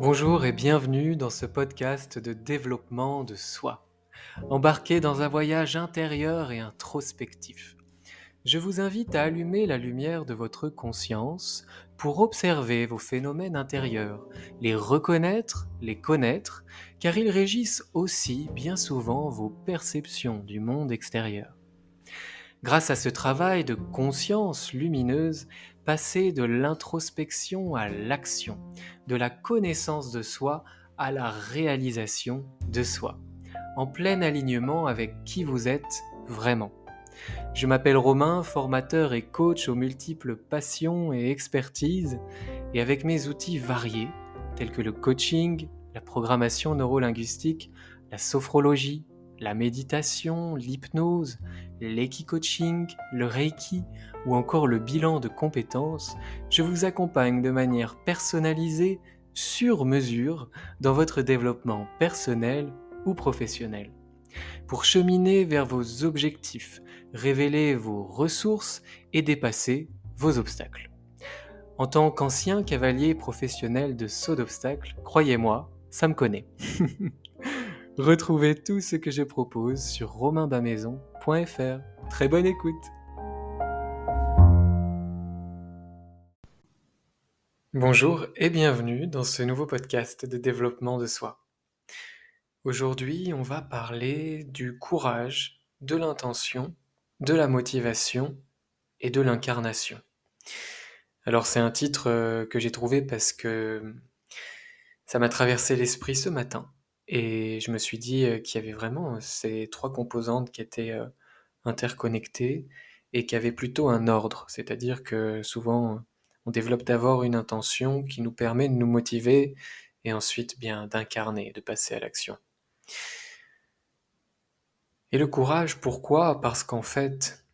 Bonjour et bienvenue dans ce podcast de développement de soi. Embarqué dans un voyage intérieur et introspectif. Je vous invite à allumer la lumière de votre conscience pour observer vos phénomènes intérieurs, les reconnaître, les connaître, car ils régissent aussi bien souvent vos perceptions du monde extérieur. Grâce à ce travail de conscience lumineuse, passer de l'introspection à l'action, de la connaissance de soi à la réalisation de soi, en plein alignement avec qui vous êtes vraiment. Je m'appelle Romain, formateur et coach aux multiples passions et expertises, et avec mes outils variés, tels que le coaching, la programmation neurolinguistique, la sophrologie, la méditation, l'hypnose, l'equi-coaching, le reiki ou encore le bilan de compétences, je vous accompagne de manière personnalisée, sur mesure, dans votre développement personnel ou professionnel. Pour cheminer vers vos objectifs, révéler vos ressources et dépasser vos obstacles. En tant qu'ancien cavalier professionnel de saut d'obstacles, croyez-moi, ça me connaît. Retrouvez tout ce que je propose sur romainbamaison.fr. Très bonne écoute. Bonjour et bienvenue dans ce nouveau podcast de développement de soi. Aujourd'hui, on va parler du courage, de l'intention, de la motivation et de l'incarnation. Alors c'est un titre que j'ai trouvé parce que ça m'a traversé l'esprit ce matin et je me suis dit qu'il y avait vraiment ces trois composantes qui étaient interconnectées et qui avaient plutôt un ordre, c'est-à-dire que souvent on développe d'abord une intention qui nous permet de nous motiver et ensuite bien d'incarner, de passer à l'action. Et le courage, pourquoi? Parce qu'en fait,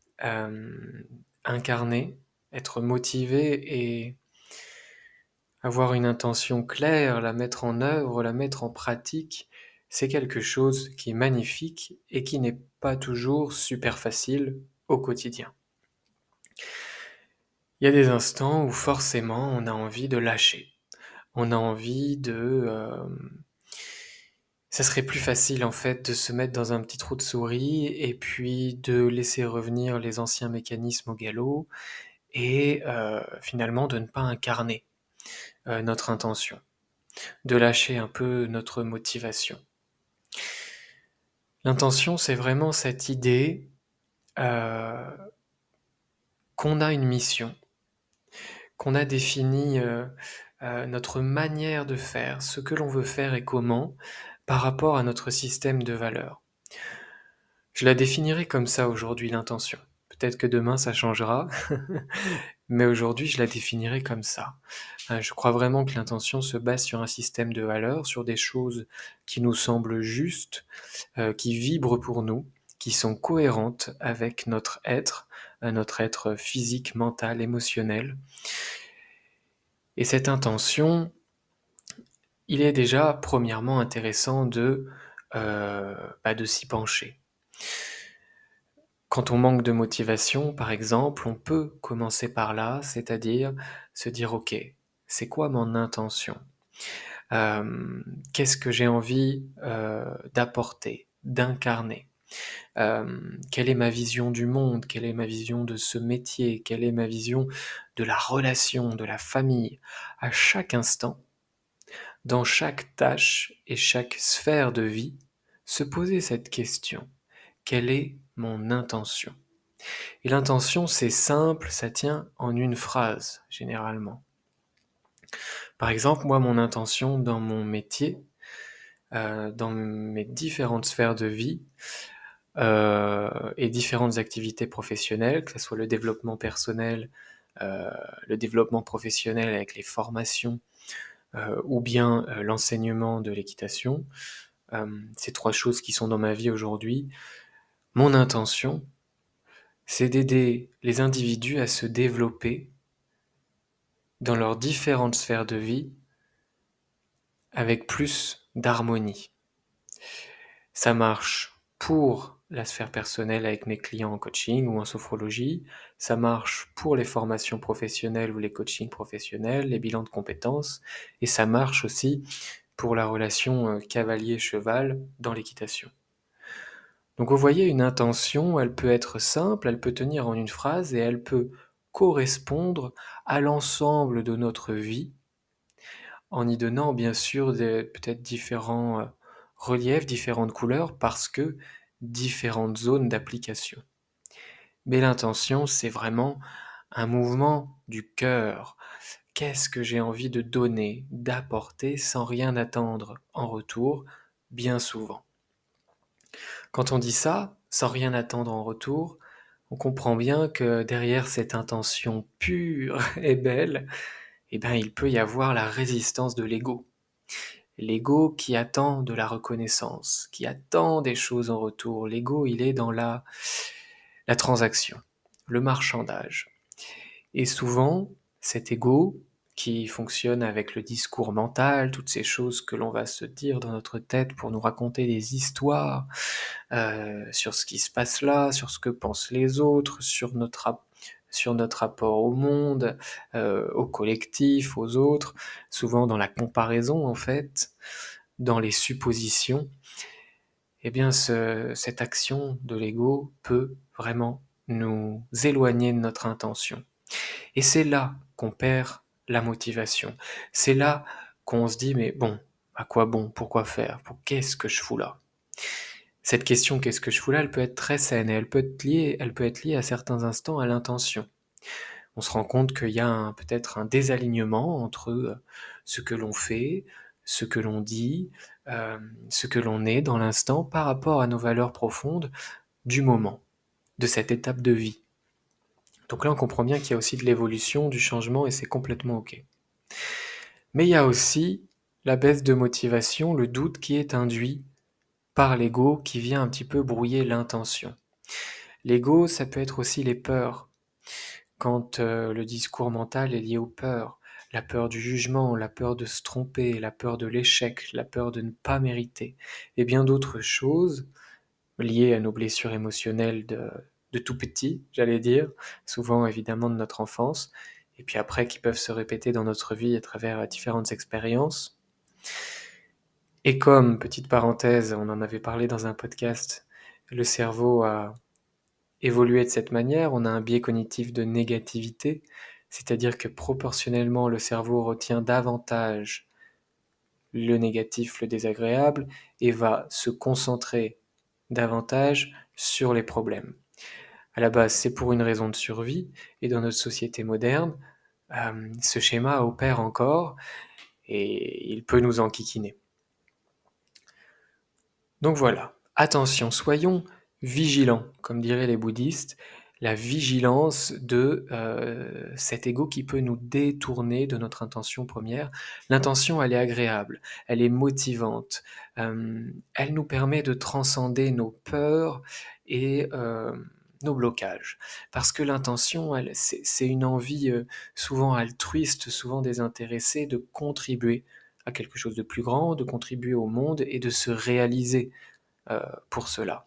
incarner, être motivé et avoir une intention claire, la mettre en œuvre, la mettre en pratique, c'est quelque chose qui est magnifique et qui n'est pas toujours super facile au quotidien. Il y a des instants où forcément on a envie de lâcher. On a envie ça serait plus facile en fait de se mettre dans un petit trou de souris et puis de laisser revenir les anciens mécanismes au galop et finalement de ne pas incarner notre intention, de lâcher un peu notre motivation. L'intention, c'est vraiment cette idée qu'on a une mission, qu'on a défini notre manière de faire, ce que l'on veut faire et comment, par rapport à notre système de valeurs. Je la définirai comme ça aujourd'hui, l'intention. Peut-être que demain ça changera, mais aujourd'hui je la définirai comme ça. Je crois vraiment que l'intention se base sur un système de valeurs, sur des choses qui nous semblent justes, qui vibrent pour nous, qui sont cohérentes avec notre être physique, mental, émotionnel. Et cette intention, il est déjà premièrement intéressant de s'y pencher. Quand on manque de motivation, par exemple, on peut commencer par là, c'est-à-dire se dire: «OK, c'est quoi mon intention? Qu'est-ce que j'ai envie, d'apporter, d'incarner? Quelle est ma vision du monde? Quelle est ma vision de ce métier? Quelle est ma vision de la relation, de la famille?» À chaque instant, dans chaque tâche et chaque sphère de vie, se poser cette question: «Quelle est mon intention?» Et l'intention, c'est simple, ça tient en une phrase, généralement. Par exemple, moi, mon intention dans mon métier, dans mes différentes sphères de vie, et différentes activités professionnelles, que ce soit le développement personnel, le développement professionnel avec les formations, ou bien, l'enseignement de l'équitation, ces 3 choses qui sont dans ma vie aujourd'hui. Mon intention, c'est d'aider les individus à se développer dans leurs différentes sphères de vie avec plus d'harmonie. Ça marche pour la sphère personnelle avec mes clients en coaching ou en sophrologie, ça marche pour les formations professionnelles ou les coachings professionnels, les bilans de compétences, et ça marche aussi pour la relation cavalier-cheval dans l'équitation. Donc vous voyez, une intention, elle peut être simple, elle peut tenir en une phrase et elle peut correspondre à l'ensemble de notre vie, en y donnant bien sûr peut-être différents reliefs, différentes couleurs, parce que différentes zones d'application. Mais l'intention, c'est vraiment un mouvement du cœur. Qu'est-ce que j'ai envie de donner, d'apporter sans rien attendre en retour, bien souvent. Quand on dit ça, sans rien attendre en retour, on comprend bien que derrière cette intention pure et belle, eh ben, il peut y avoir la résistance de l'ego. L'ego qui attend de la reconnaissance, qui attend des choses en retour. L'ego, il est dans la transaction, le marchandage. Et souvent, cet ego qui fonctionne avec le discours mental, toutes ces choses que l'on va se dire dans notre tête pour nous raconter des histoires sur ce qui se passe là, sur ce que pensent les autres, sur notre rapport au monde, au collectif, aux autres, souvent dans la comparaison en fait, dans les suppositions, eh bien cette action de l'ego peut vraiment nous éloigner de notre intention. Et c'est là qu'on perd la motivation. C'est là qu'on se dit mais bon, à quoi bon, pourquoi faire, qu'est-ce que je fous là? Cette question «qu'est-ce que je fous là?» elle peut être très saine et elle peut être liée à certains instants à l'intention. On se rend compte qu'il y a peut-être un désalignement entre ce que l'on fait, ce que l'on dit, ce que l'on est dans l'instant par rapport à nos valeurs profondes du moment, de cette étape de vie. Donc là, on comprend bien qu'il y a aussi de l'évolution, du changement et c'est complètement OK. Mais il y a aussi la baisse de motivation, le doute qui est induit par l'ego qui vient un petit peu brouiller l'intention. L'ego, ça peut être aussi les peurs. Quand le discours mental est lié aux peurs, la peur du jugement, la peur de se tromper, la peur de l'échec, la peur de ne pas mériter, et bien d'autres choses liées à nos blessures émotionnelles de tout petit, j'allais dire, souvent évidemment de notre enfance, et puis après qui peuvent se répéter dans notre vie à travers différentes expériences. Et comme, petite parenthèse, on en avait parlé dans un podcast, le cerveau a évolué de cette manière, on a un biais cognitif de négativité, c'est-à-dire que proportionnellement le cerveau retient davantage le négatif, le désagréable, et va se concentrer davantage sur les problèmes. À la base, c'est pour une raison de survie, et dans notre société moderne, ce schéma opère encore, et il peut nous enquiquiner. Donc voilà, attention, soyons vigilants, comme diraient les bouddhistes, la vigilance de cet ego qui peut nous détourner de notre intention première. L'intention, elle est agréable, elle est motivante, elle nous permet de transcender nos peurs et nos blocages. Parce que l'intention, c'est une envie souvent altruiste, souvent désintéressée de contribuer à quelque chose de plus grand, de contribuer au monde et de se réaliser pour cela.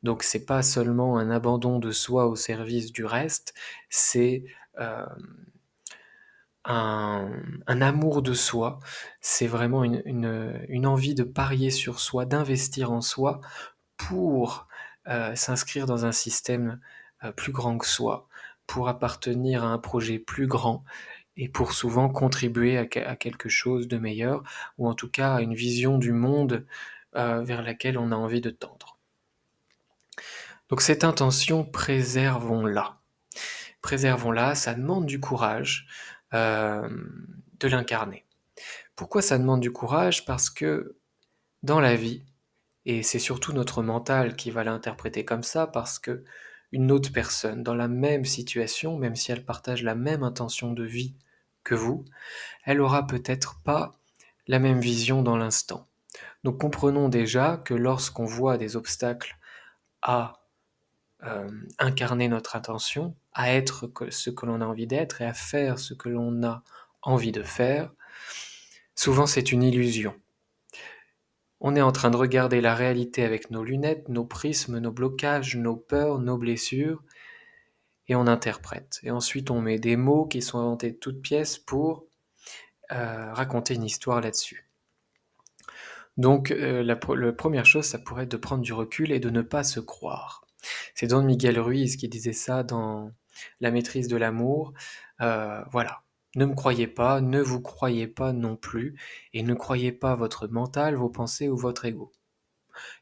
Donc c'est pas seulement un abandon de soi au service du reste, c'est euh, un amour de soi, c'est vraiment une envie de parier sur soi, d'investir en soi pour s'inscrire dans un système plus grand que soi, pour appartenir à un projet plus grand et pour souvent contribuer à quelque chose de meilleur, ou en tout cas à une vision du monde vers laquelle on a envie de tendre. Donc cette intention, préservons-la. Préservons-la, ça demande du courage de l'incarner. Pourquoi ça demande du courage? Parce que dans la vie, et c'est surtout notre mental qui va l'interpréter comme ça, parce que une autre personne dans la même situation, même si elle partage la même intention de vie que vous, elle aura peut-être pas la même vision dans l'instant. Donc comprenons déjà que lorsqu'on voit des obstacles à incarner notre intention, à être ce que l'on a envie d'être et à faire ce que l'on a envie de faire, souvent c'est une illusion. On est en train de regarder la réalité avec nos lunettes, nos prismes, nos blocages, nos peurs, nos blessures, et on interprète. Et ensuite, on met des mots qui sont inventés de toutes pièces pour raconter une histoire là-dessus. Donc, la première chose, ça pourrait être de prendre du recul et de ne pas se croire. C'est Don Miguel Ruiz qui disait ça dans La maîtrise de l'amour. Voilà. Ne me croyez pas, ne vous croyez pas non plus, et ne croyez pas votre mental, vos pensées ou votre ego.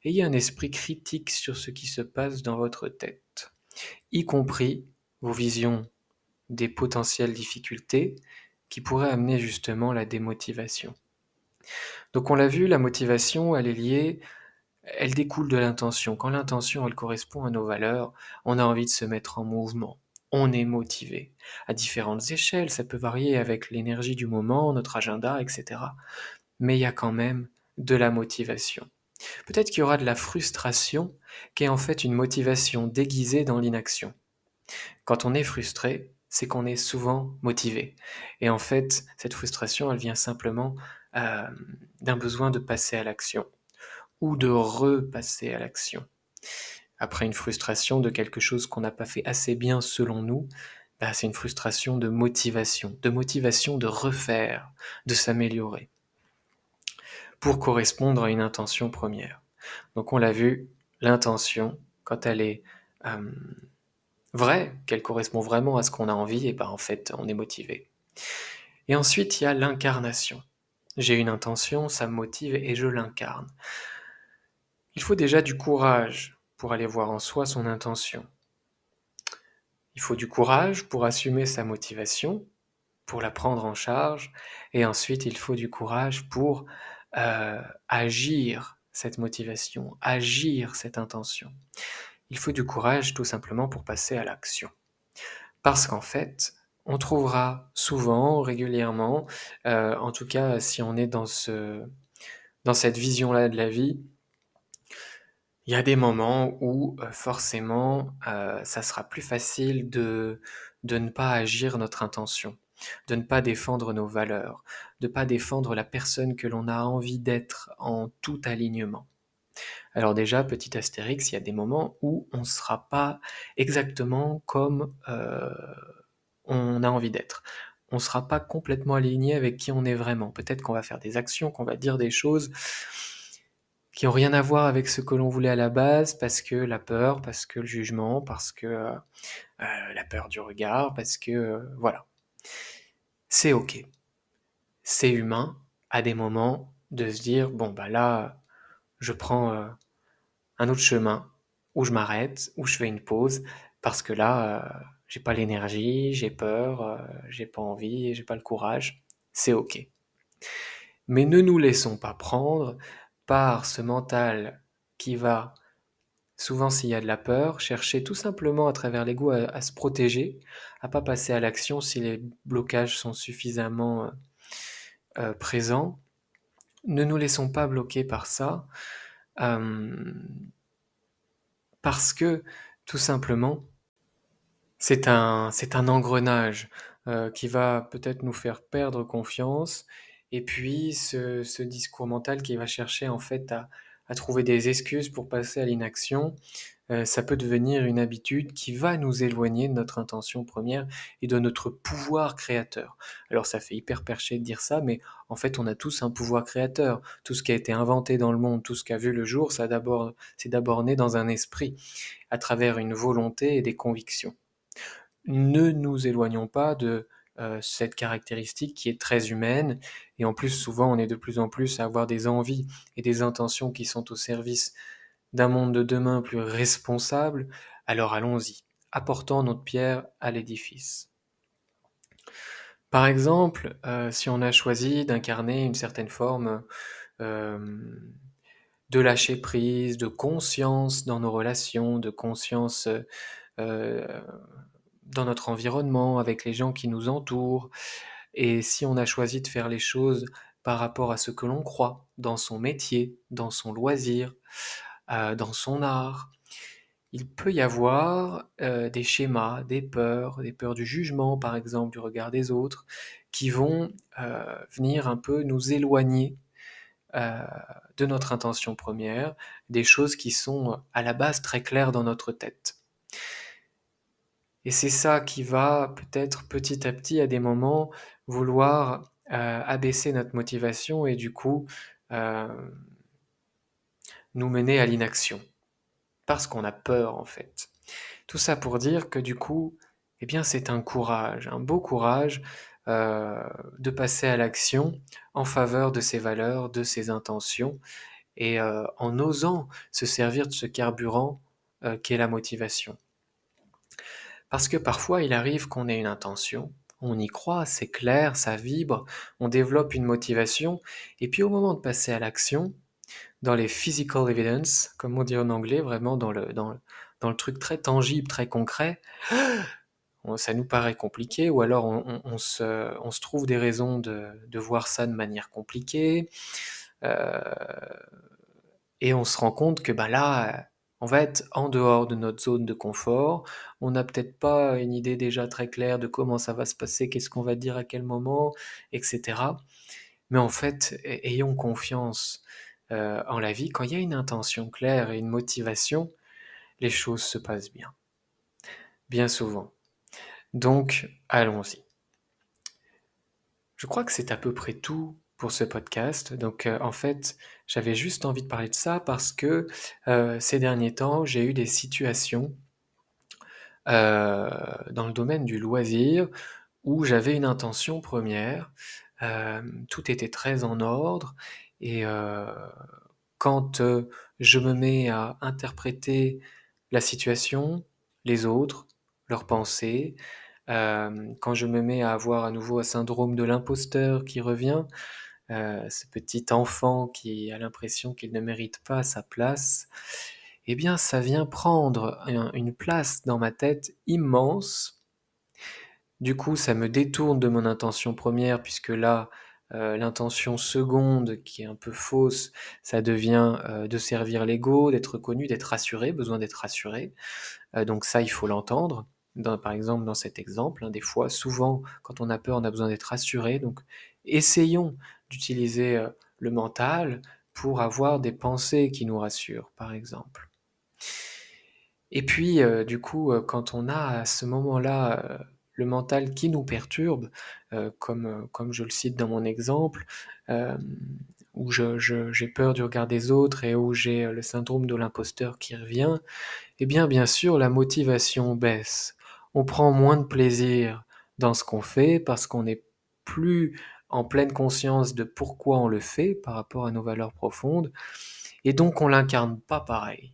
Ayez un esprit critique sur ce qui se passe dans votre tête, y compris vos visions des potentielles difficultés qui pourraient amener justement la démotivation. Donc on l'a vu, la motivation, elle est liée, elle découle de l'intention. Quand l'intention, elle correspond à nos valeurs, on a envie de se mettre en mouvement. On est motivé. À différentes échelles, ça peut varier avec l'énergie du moment, notre agenda, etc. Mais il y a quand même de la motivation. Peut-être qu'il y aura de la frustration, qui est en fait une motivation déguisée dans l'inaction. Quand on est frustré, c'est qu'on est souvent motivé. Et en fait, cette frustration, elle vient simplement euh, d'un besoin de passer à l'action ou de repasser à l'action. Après une frustration de quelque chose qu'on n'a pas fait assez bien selon nous, bah, c'est une frustration de motivation de refaire, de s'améliorer, pour correspondre à une intention première. Donc on l'a vu, l'intention, quand elle est vraie, qu'elle correspond vraiment à ce qu'on a envie, et ben en fait on est motivé. Et ensuite il y a l'incarnation. J'ai une intention, ça me motive et je l'incarne. Il faut déjà du courage pour aller voir en soi son intention. Il faut du courage pour assumer sa motivation, pour la prendre en charge, et ensuite il faut du courage pour agir cette motivation, agir cette intention. Il faut du courage tout simplement pour passer à l'action. Parce qu'en fait, on trouvera souvent, régulièrement, en tout cas si on est dans cette vision-là de la vie, il y a des moments où forcément ça sera plus facile de ne pas agir notre intention, de ne pas défendre nos valeurs, de ne pas défendre la personne que l'on a envie d'être en tout alignement. Alors déjà, petit astérix, il y a des moments où on ne sera pas exactement comme on a envie d'être. On ne sera pas complètement aligné avec qui on est vraiment. Peut-être qu'on va faire des actions, qu'on va dire des choses qui n'ont rien à voir avec ce que l'on voulait à la base, parce que la peur, parce que le jugement, parce que la peur du regard, parce que voilà. C'est ok. C'est humain à des moments de se dire, bon bah là, je prends un autre chemin, où je m'arrête, où je fais une pause, parce que là, j'ai pas l'énergie, j'ai peur, j'ai pas envie, j'ai pas le courage. C'est ok. Mais ne nous laissons pas prendre par ce mental qui va, souvent s'il y a de la peur, chercher tout simplement à travers l'ego à se protéger, à pas passer à l'action si les blocages sont suffisamment présents. Ne nous laissons pas bloquer par ça, euh, parce que tout simplement, c'est un engrenage qui va peut-être nous faire perdre confiance, et puis ce discours mental qui va chercher en fait à trouver des excuses pour passer à l'inaction, ça peut devenir une habitude qui va nous éloigner de notre intention première et de notre pouvoir créateur. Alors ça fait hyper perché de dire ça, mais en fait on a tous un pouvoir créateur. Tout ce qui a été inventé dans le monde, tout ce qui a vu le jour, c'est d'abord né dans un esprit, à travers une volonté et des convictions. Ne nous éloignons pas de cette caractéristique qui est très humaine, et en plus souvent on est de plus en plus à avoir des envies et des intentions qui sont au service d'un monde de demain plus responsable. Alors allons-y, apportons notre pierre à l'édifice. Par exemple, si on a choisi d'incarner une certaine forme de lâcher prise, de conscience dans nos relations, de conscience euh, dans notre environnement, avec les gens qui nous entourent. Et si on a choisi de faire les choses par rapport à ce que l'on croit, dans son métier, dans son loisir, dans son art, il peut y avoir des schémas, des peurs du jugement par exemple, du regard des autres, qui vont venir un peu nous éloigner de notre intention première, des choses qui sont à la base très claires dans notre tête. Et c'est ça qui va peut-être petit à petit, à des moments, vouloir abaisser notre motivation et du coup euh, nous mener à l'inaction, parce qu'on a peur en fait. Tout ça pour dire que du coup, eh bien c'est un courage, un beau courage euh, de passer à l'action en faveur de ses valeurs, de ses intentions, et en osant se servir de ce carburant qu'est la motivation. Parce que parfois, il arrive qu'on ait une intention, on y croit, c'est clair, ça vibre, on développe une motivation, et puis au moment de passer à l'action, dans les physical evidence, comme on dit en anglais, vraiment dans le truc très tangible, très concret, ça nous paraît compliqué, ou alors on se trouve des raisons de voir ça de manière compliquée, euh, et on se rend compte que bah là, on va être en dehors de notre zone de confort. On n'a peut-être pas une idée déjà très claire de comment ça va se passer, qu'est-ce qu'on va dire à quel moment, etc. Mais en fait, ayons confiance en la vie. Quand il y a une intention claire et une motivation, les choses se passent bien, bien souvent. Donc, allons-y. Je crois que c'est à peu près tout pour ce podcast. Donc, en fait, j'avais juste envie de parler de ça parce que ces derniers temps, j'ai eu des situations dans le domaine du loisir où j'avais une intention première. Tout était très en ordre et quand je me mets à interpréter la situation, les autres, leurs pensées, quand je me mets à avoir à nouveau un syndrome de l'imposteur qui revient, ce petit enfant qui a l'impression qu'il ne mérite pas sa place, eh bien ça vient prendre une place dans ma tête immense. Du coup, ça me détourne de mon intention première, puisque là, l'intention seconde, qui est un peu fausse, ça devient de servir l'ego, d'être reconnu, d'être rassuré, besoin d'être rassuré. Donc ça, il faut l'entendre. Par exemple, dans cet exemple, hein, des fois, souvent, quand on a peur, on a besoin d'être rassuré. Donc, essayons d'utiliser le mental pour avoir des pensées qui nous rassurent, par exemple. Et puis, du coup, quand on a à ce moment-là le mental qui nous perturbe, comme je le cite dans mon exemple, euh, où j'ai peur du regard des autres et où j'ai le syndrome de l'imposteur qui revient, eh bien sûr, la motivation baisse. On prend moins de plaisir dans ce qu'on fait parce qu'on n'est plus en pleine conscience de pourquoi on le fait par rapport à nos valeurs profondes, et donc on l'incarne pas pareil.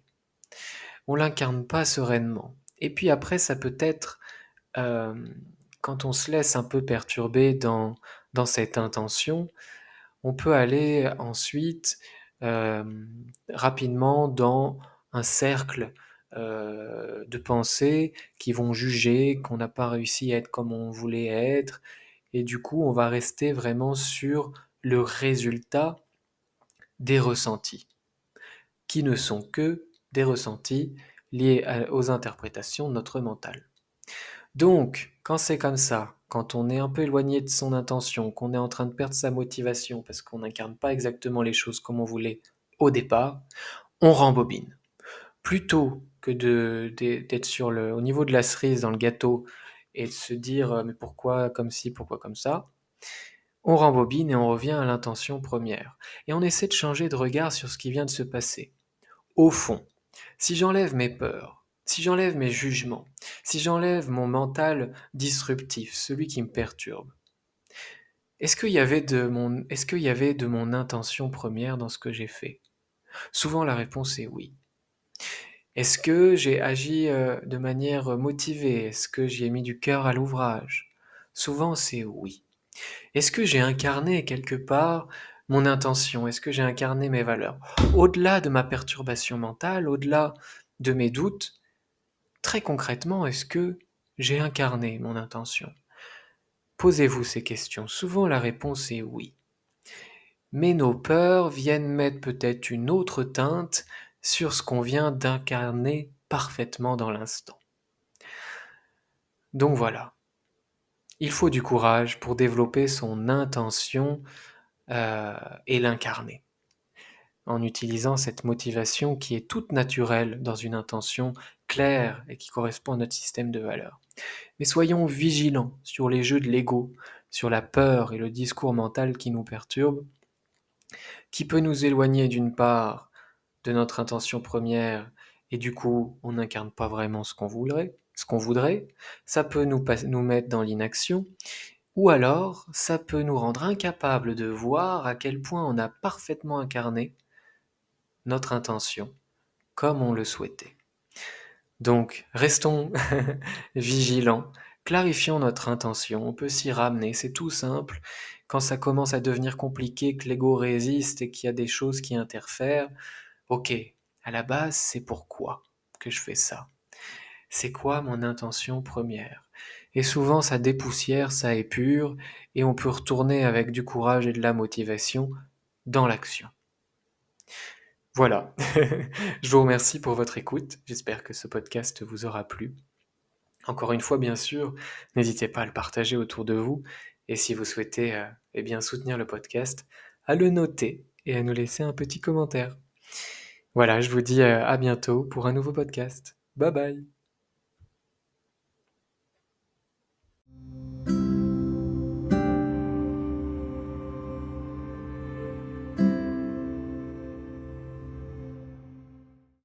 On l'incarne pas sereinement. Et puis après, ça peut être euh, quand on se laisse un peu perturber dans cette intention, on peut aller ensuite euh, rapidement dans un cercle de pensées qui vont juger qu'on n'a pas réussi à être comme on voulait être, et du coup on va rester vraiment sur le résultat des ressentis, qui ne sont que des ressentis liés aux interprétations de notre mental. Donc, quand c'est comme ça, quand on est un peu éloigné de son intention, qu'on est en train de perdre sa motivation parce qu'on n'incarne pas exactement les choses comme on voulait au départ, on rembobine. Plutôt que d'être au niveau de la cerise dans le gâteau et de se dire mais pourquoi comme ci, pourquoi comme ça, on rembobine et on revient à l'intention première. Et on essaie de changer de regard sur ce qui vient de se passer. Au fond, si j'enlève mes peurs, si j'enlève mes jugements, si j'enlève mon mental disruptif, celui qui me perturbe, est-ce qu'il y avait de mon intention première dans ce que j'ai fait? Souvent la réponse est oui. Est-ce que j'ai agi de manière motivée? Est-ce que j'y ai mis du cœur à l'ouvrage? Souvent c'est oui. Est-ce que j'ai incarné quelque part mon intention? Est-ce que j'ai incarné mes valeurs? Au-delà de ma perturbation mentale, au-delà de mes doutes, très concrètement, est-ce que j'ai incarné mon intention? Posez-vous ces questions. Souvent la réponse est oui. Mais nos peurs viennent mettre peut-être une autre teinte sur ce qu'on vient d'incarner parfaitement dans l'instant. Donc voilà, il faut du courage pour développer son intention et l'incarner. en utilisant cette motivation qui est toute naturelle dans une intention claire et qui correspond à notre système de valeurs. Mais soyons vigilants sur les jeux de l'ego, sur la peur et le discours mental qui nous perturbe, qui peut nous éloigner d'une part de notre intention première et du coup on n'incarne pas vraiment ce qu'on voudrait, ça peut nous mettre dans l'inaction, ou alors ça peut nous rendre incapables de voir à quel point on a parfaitement incarné notre intention comme on le souhaitait. Donc, restons vigilants, clarifions notre intention, on peut s'y ramener, c'est tout simple. Quand ça commence à devenir compliqué, que l'ego résiste et qu'il y a des choses qui interfèrent, ok, à la base, c'est pourquoi que je fais ça. C'est quoi mon intention première? Et souvent, ça dépoussière, ça épure, et on peut retourner avec du courage et de la motivation dans l'action. Voilà, je vous remercie pour votre écoute, j'espère que ce podcast vous aura plu. Encore une fois, bien sûr, n'hésitez pas à le partager autour de vous, et si vous souhaitez soutenir le podcast, à le noter et à nous laisser un petit commentaire. Voilà, je vous dis à bientôt pour un nouveau podcast. Bye bye.